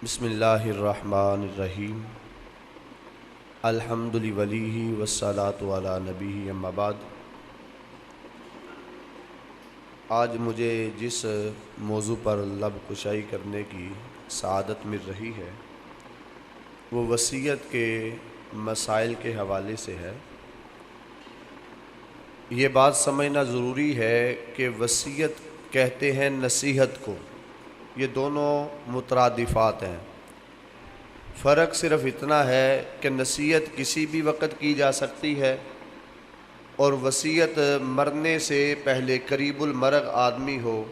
بسم اللہ الرحمن الرحیم الحمد لولیہ والصلاة علی نبیہ اما بعد۔ آج مجھے جس موضوع پر لب کشائی کرنے کی سعادت مل رہی ہے وہ وصیت کے مسائل کے حوالے سے ہے۔ یہ بات سمجھنا ضروری ہے کہ وصیت کہتے ہیں نصیحت کو، یہ دونوں مترادفات ہیں۔ فرق صرف اتنا ہے کہ نصیحت کسی بھی وقت کی جا سکتی ہے اور وصیت مرنے سے پہلے قریب المرگ آدمی ہو،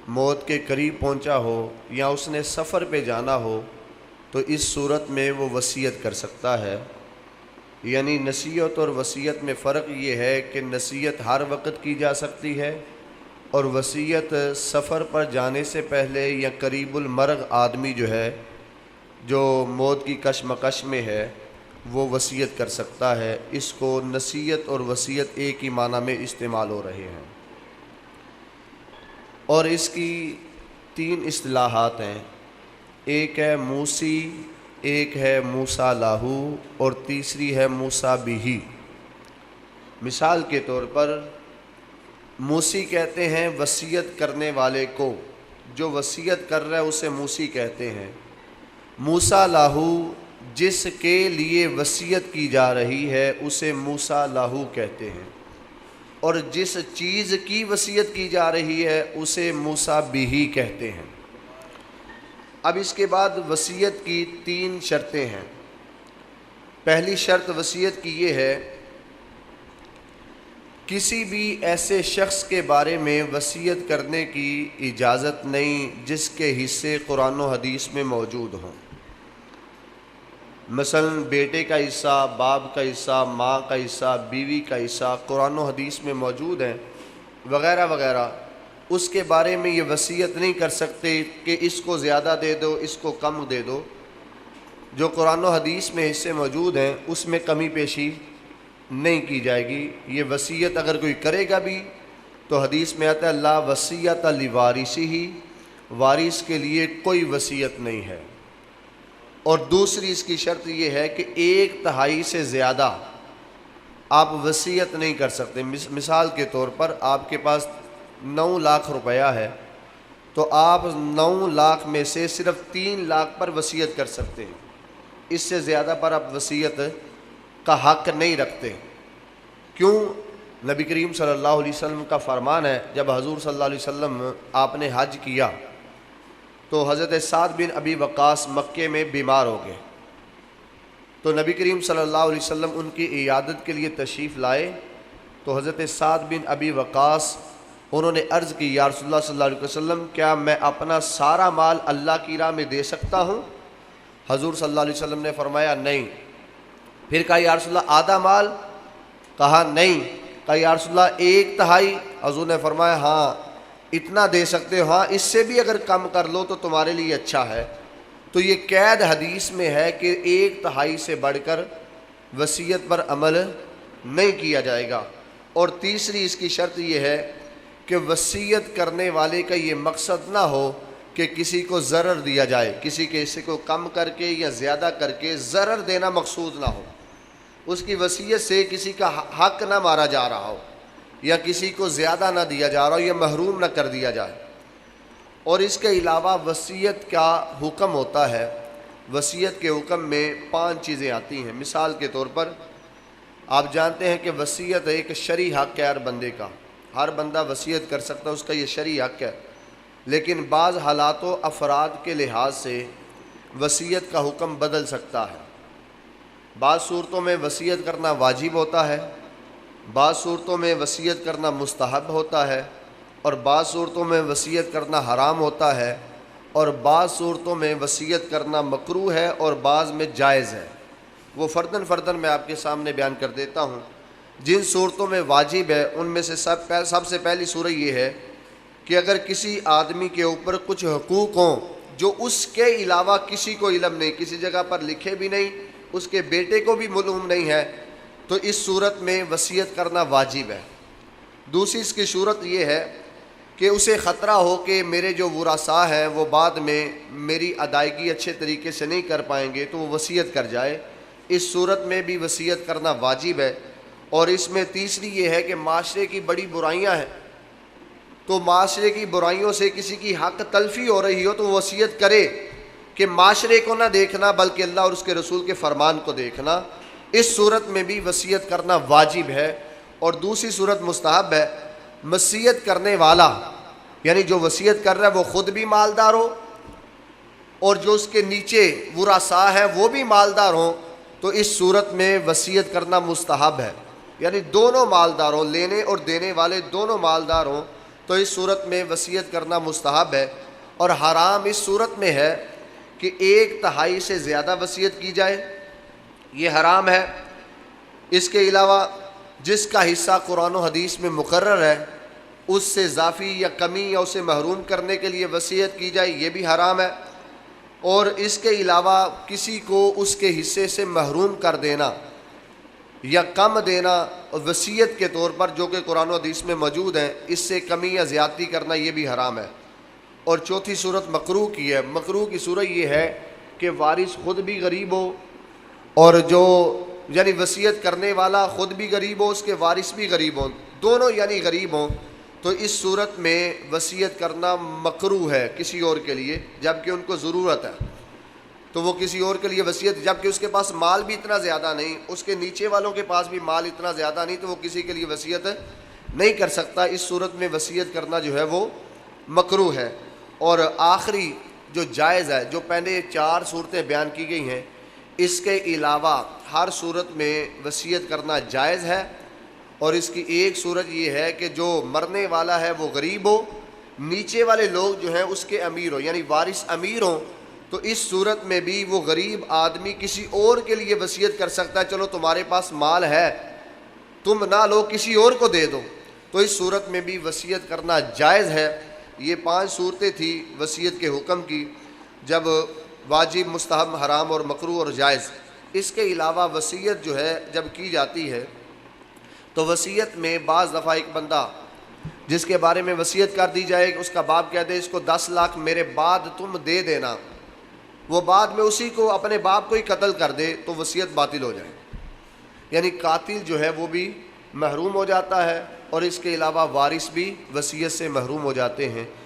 موت کے قریب پہنچا ہو یا اس نے سفر پہ جانا ہو تو اس صورت میں وہ وصیت کر سکتا ہے۔ یعنی نصیحت اور وصیت میں فرق یہ ہے کہ نصیحت ہر وقت کی جا سکتی ہے اور وصیت سفر پر جانے سے پہلے یا قریب المرگ آدمی جو موت کی کشمکش میں ہے وہ وصیت کر سکتا ہے۔ اس کو نصیحت اور وصیت ایک ہی معنی میں استعمال ہو رہے ہیں، اور اس کی تین اصطلاحات ہیں۔ ایک ہے موسی، ایک ہے موسیٰ لہو اور تیسری ہے موسیٰ بہ۔ مثال کے طور پر موسی کہتے ہیں وصیت کرنے والے کو، جو وصیت کر رہا ہے اسے موسی کہتے ہیں۔ موسیٰ لہو جس کے لیے وصیت کی جا رہی ہے اسے موسیٰ لہو کہتے ہیں، اور جس چیز کی وصیت کی جا رہی ہے اسے موسیٰ بہ کہتے ہیں۔ اب اس کے بعد وصیت کی تین شرطیں ہیں۔ پہلی شرط وصیت کی یہ ہے، کسی بھی ایسے شخص کے بارے میں وصیت کرنے کی اجازت نہیں جس کے حصے قرآن و حدیث میں موجود ہوں۔ مثلا بیٹے کا حصہ، باپ کا حصہ، ماں کا حصہ، بیوی کا حصہ قرآن و حدیث میں موجود ہیں وغیرہ وغیرہ۔ اس کے بارے میں یہ وصیت نہیں کر سکتے کہ اس کو زیادہ دے دو، اس کو کم دے دو۔ جو قرآن و حدیث میں حصے موجود ہیں اس میں کمی پیشی نہیں کی جائے گی۔ یہ وصیت اگر کوئی کرے گا بھی تو حدیث میں آتا ہے لا وصیت لوارثہ، وارث کے لیے کوئی وصیت نہیں ہے۔ اور دوسری اس کی شرط یہ ہے کہ 1/3 سے زیادہ آپ وصیت نہیں کر سکتے۔ مثال کے طور پر آپ کے پاس 9 لاکھ روپیہ ہے تو آپ 9 لاکھ میں سے صرف 3 لاکھ پر وصیت کر سکتے ہیں، اس سے زیادہ پر آپ وصیت کا حق نہیں رکھتے۔ کیوں؟ نبی کریم صلی اللہ علیہ وسلم کا فرمان ہے، جب حضور صلی اللہ علیہ وسلم آپ نے حج کیا تو حضرت سعد بن ابی وقاص مکے میں بیمار ہو گئے، تو نبی کریم صلی اللہ علیہ وسلم ان کی عیادت کے لیے تشریف لائے تو حضرت سعد بن ابی وقاص انہوں نے عرض کی یا رسول اللہ صلی اللہ علیہ وسلم کیا میں اپنا سارا مال اللہ کی راہ میں دے سکتا ہوں؟ حضور صلی اللہ علیہ وسلم نے فرمایا نہیں۔ پھر کہا یا رسول اللہ آدھا مال؟ کہا نہیں۔ کہا یا رسول اللہ 1/3؟ حضور نے فرمایا ہاں اتنا دے سکتے ہو، ہاں اس سے بھی اگر کم کر لو تو تمہارے لیے اچھا ہے۔ تو یہ قید حدیث میں ہے کہ 1/3 سے بڑھ کر وصیت پر عمل نہیں کیا جائے گا۔ اور تیسری اس کی شرط یہ ہے کہ وصیت کرنے والے کا یہ مقصد نہ ہو کہ کسی کو ضرر دیا جائے، کسی کے حصے کو کم کر کے یا زیادہ کر کے ضرر دینا مقصود نہ ہو، اس کی وصیت سے کسی کا حق نہ مارا جا رہا ہو یا کسی کو زیادہ نہ دیا جا رہا ہو یا محروم نہ کر دیا جائے۔ اور اس کے علاوہ وصیت کا حکم ہوتا ہے، وصیت کے حکم میں 5 چیزیں آتی ہیں۔ مثال کے طور پر آپ جانتے ہیں کہ وصیت ایک شرعی حق ہے ہر بندے کا، ہر بندہ وصیت کر سکتا ہے، اس کا یہ شرعی حق ہے، لیکن بعض حالات و افراد کے لحاظ سے وصیت کا حکم بدل سکتا ہے۔ بعض صورتوں میں وصیت کرنا واجب ہوتا ہے، بعض صورتوں میں وصیت کرنا مستحب ہوتا ہے، اور بعض صورتوں میں وصیت کرنا حرام ہوتا ہے، اور بعض صورتوں میں وصیت کرنا مکروہ ہے اور بعض میں جائز ہے۔ وہ فرداً میں آپ کے سامنے بیان کر دیتا ہوں۔ جن صورتوں میں واجب ہے ان میں سے سب سے پہلی صورت یہ ہے کہ اگر کسی آدمی کے اوپر کچھ حقوق ہوں جو اس کے علاوہ کسی کو علم نہیں، کسی جگہ پر لکھے بھی نہیں، اس کے بیٹے کو بھی معلوم نہیں ہے، تو اس صورت میں وصیت کرنا واجب ہے۔ دوسری اس کی صورت یہ ہے کہ اسے خطرہ ہو کہ میرے جو ورثاء ہیں وہ بعد میں میری ادائیگی اچھے طریقے سے نہیں کر پائیں گے تو وہ وصیت کر جائے۔ اس صورت میں بھی وصیت کرنا واجب ہے۔ اور اس میں تیسری یہ ہے کہ معاشرے کی بڑی برائیاں ہیں، تو معاشرے کی برائیوں سے کسی کی حق تلفی ہو رہی ہو تو وہ وصیت کرے کہ معاشرے کو نہ دیکھنا بلکہ اللہ اور اس کے رسول کے فرمان کو دیکھنا۔ اس صورت میں بھی وصیت کرنا واجب ہے۔ اور دوسری صورت مستحب ہے۔ وصیت کرنے والا یعنی جو وصیت کر رہا ہے وہ خود بھی مالدار ہو اور جو اس کے نیچے ورثاء ہیں وہ بھی مالدار ہوں، تو اس صورت میں وصیت کرنا مستحب ہے، یعنی دونوں مالدار ہوں، لینے اور دینے والے دونوں مالدار ہوں، تو اس صورت میں وصیت کرنا مستحب ہے۔ اور حرام اس صورت میں ہے کہ 1/3 سے زیادہ وصیت کی جائے، یہ حرام ہے۔ اس کے علاوہ جس کا حصہ قرآن و حدیث میں مقرر ہے اس سے اضافی یا کمی یا اسے محروم کرنے کے لیے وصیت کی جائے، یہ بھی حرام ہے۔ اور اس کے علاوہ کسی کو اس کے حصے سے محروم کر دینا یا کم دینا وصیت کے طور پر جو کہ قرآن و حدیث میں موجود ہیں، اس سے کمی یا زیادتی کرنا یہ بھی حرام ہے۔ اور چوتھی صورت مکروہ کی ہے۔ مکروہ کی صورت یہ ہے کہ وارث خود بھی غریب ہو اور جو یعنی وصیت کرنے والا خود بھی غریب ہو، اس کے وارث بھی غریب ہوں، دونوں یعنی غریب ہوں، تو اس صورت میں وصیت کرنا مکروہ ہے کسی اور کے لیے جبکہ ان کو ضرورت ہے، تو وہ کسی اور کے لیے وصیت، جبکہ اس کے پاس مال بھی اتنا زیادہ نہیں، اس کے نیچے والوں کے پاس بھی مال اتنا زیادہ نہیں، تو وہ کسی کے لیے وصیت نہیں کر سکتا۔ اس صورت میں وصیت کرنا جو ہے وہ مکروہ ہے۔ اور آخری جو جائز ہے، جو پہلے 4 صورتیں بیان کی گئی ہیں، اس کے علاوہ ہر صورت میں وصیت کرنا جائز ہے۔ اور اس کی ایک صورت یہ ہے کہ جو مرنے والا ہے وہ غریب ہو، نیچے والے لوگ جو ہیں اس کے امیر ہو، یعنی وارث امیر ہوں، تو اس صورت میں بھی وہ غریب آدمی کسی اور کے لیے وصیت کر سکتا ہے، چلو تمہارے پاس مال ہے تم نہ لو کسی اور کو دے دو، تو اس صورت میں بھی وصیت کرنا جائز ہے۔ یہ 5 صورتیں تھیں وصیت کے حکم کی، جب واجب، مستحب، حرام اور مکروہ اور جائز۔ اس کے علاوہ وصیت جو ہے جب کی جاتی ہے تو وصیت میں بعض دفعہ ایک بندہ جس کے بارے میں وصیت کر دی جائے اس کا باپ کہہ دے اس کو 10 لاکھ میرے بعد تم دے دینا، وہ بعد میں اسی کو اپنے باپ کو ہی قتل کر دے تو وصیت باطل ہو جائے، یعنی قاتل جو ہے وہ بھی محروم ہو جاتا ہے اور اس کے علاوہ وارث بھی وصیت سے محروم ہو جاتے ہیں۔